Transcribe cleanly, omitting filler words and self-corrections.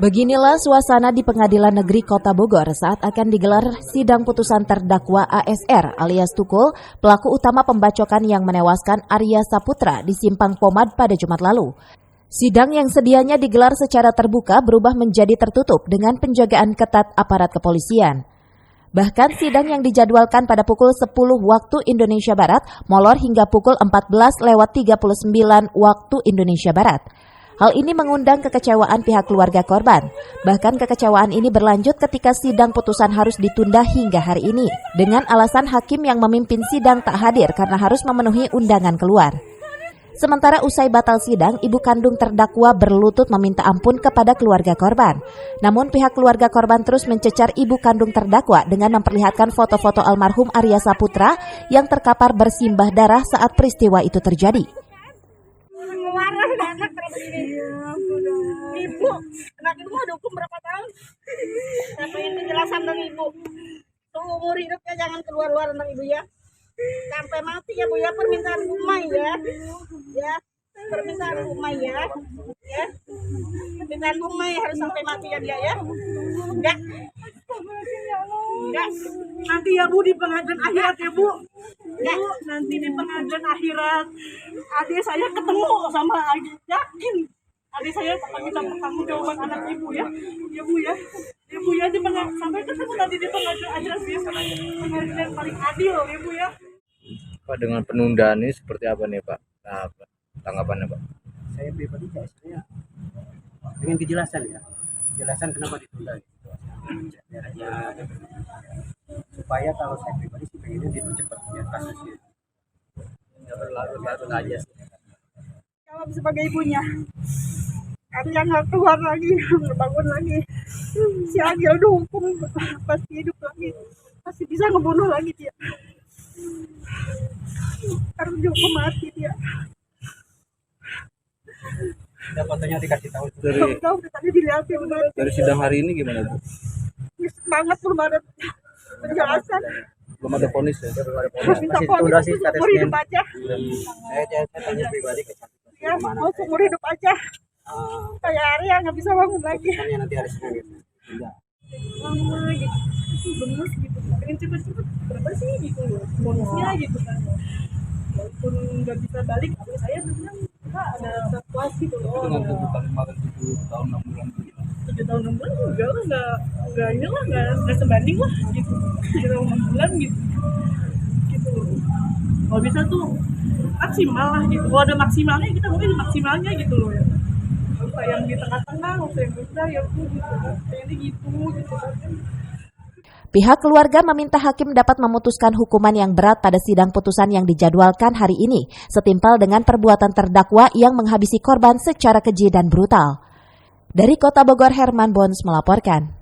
Beginilah suasana di Pengadilan Negeri Kota Bogor saat akan digelar sidang putusan terdakwa ASR alias Tukul, pelaku utama pembacokan yang menewaskan Arya Saputra di Simpang Pomad pada Jumat lalu. Sidang yang sedianya digelar secara terbuka berubah menjadi tertutup dengan penjagaan ketat aparat kepolisian. Bahkan sidang yang dijadwalkan pada pukul 10 waktu Indonesia Barat molor hingga pukul 14:39 waktu Indonesia Barat. Hal ini mengundang kekecewaan pihak keluarga korban. Bahkan kekecewaan ini berlanjut ketika sidang putusan harus ditunda hingga hari ini. Dengan alasan hakim yang memimpin sidang tak hadir karena harus memenuhi undangan keluar. Sementara usai batal sidang, ibu kandung terdakwa berlutut meminta ampun kepada keluarga korban. Namun pihak keluarga korban terus mencecar ibu kandung terdakwa dengan memperlihatkan foto-foto almarhum Arya Saputra yang terkapar bersimbah darah saat peristiwa itu terjadi. Ibu, anak ibu ada hukum berapa tahun? Saya pengen penjelasan dong ibu. Seumur hidupnya jangan keluar-luar tentang ibu ya. Sampai mati ya bu ya, permintaan Umay ya. Ya, permintaan Umay ya. Ya, permintaan Umay harus sampai mati ya dia ya. Enggak. Enggak. Nanti ya bu di pengadilan akhirat ya bu. Bu, nanti di pengadilan akhirat adik saya ketemu sama yakin adik saya akan minta pertanggungjawaban anak ibu ya. Ya bu ya. Ya bu ya, sampai ketemu nanti di pengadilan akhirat ya. Pengadilan paling adil ya bu ya. Pak, dengan penundaan ini seperti apa nih Pak? Nah, tanggapannya Pak? Saya pribadi saya ingin kejelasan ya. Kejelasan kenapa ditunda gitu. Supaya kalau saya pribadi sih pengennya dipercepat ya kasusnya. Nggak berlarut-larut aja sih. Kalau sebagai ibunya, Arya nggak keluar lagi, nggak bangun lagi. Si Agil dihukum pasti hidup lagi, masih bisa ngebunuh lagi dia. Harus dihukum mati dia. Ada fotonya dikasih tahu. Tahu tadi dilihatin Dari sidang hari ini gimana Bu? banget belum ada penjelasan. Belum ada vonis ya? Minta vonis seumur hidup aja. Saya tanya pribadi ke Ya, mau seumur hidup aja. Kayak Arya nggak bisa bangun lagi. nanti hari Senin gitu. Lama gitu, gemes gitu. Pengen cepet-cepet berapa sih gitu loh. Bonusnya gitu kan. Walaupun nggak bisa balik, tapi saya bilang ada puas gitu loh. Dengan tuntutan kemarin 7 tahun 6 bulan gitu. 7 tahun 6 bulan enggak lah, enggak ini lah, enggak sebanding lah gitu. 7 tahun 6 bulan gitu. Gitu loh. Kalau bisa tuh maksimal lah gitu. Kalau ada maksimalnya kita mungkin maksimalnya gitu loh ya. Kalau usah yang di tengah-tengah, usah yang udah ya gitu. Kayaknya gitu kan. Pihak keluarga meminta hakim dapat memutuskan hukuman yang berat pada sidang putusan yang dijadwalkan hari ini, setimpal dengan perbuatan terdakwa yang menghabisi korban secara keji dan brutal. Dari Kota Bogor, Herman Bons melaporkan.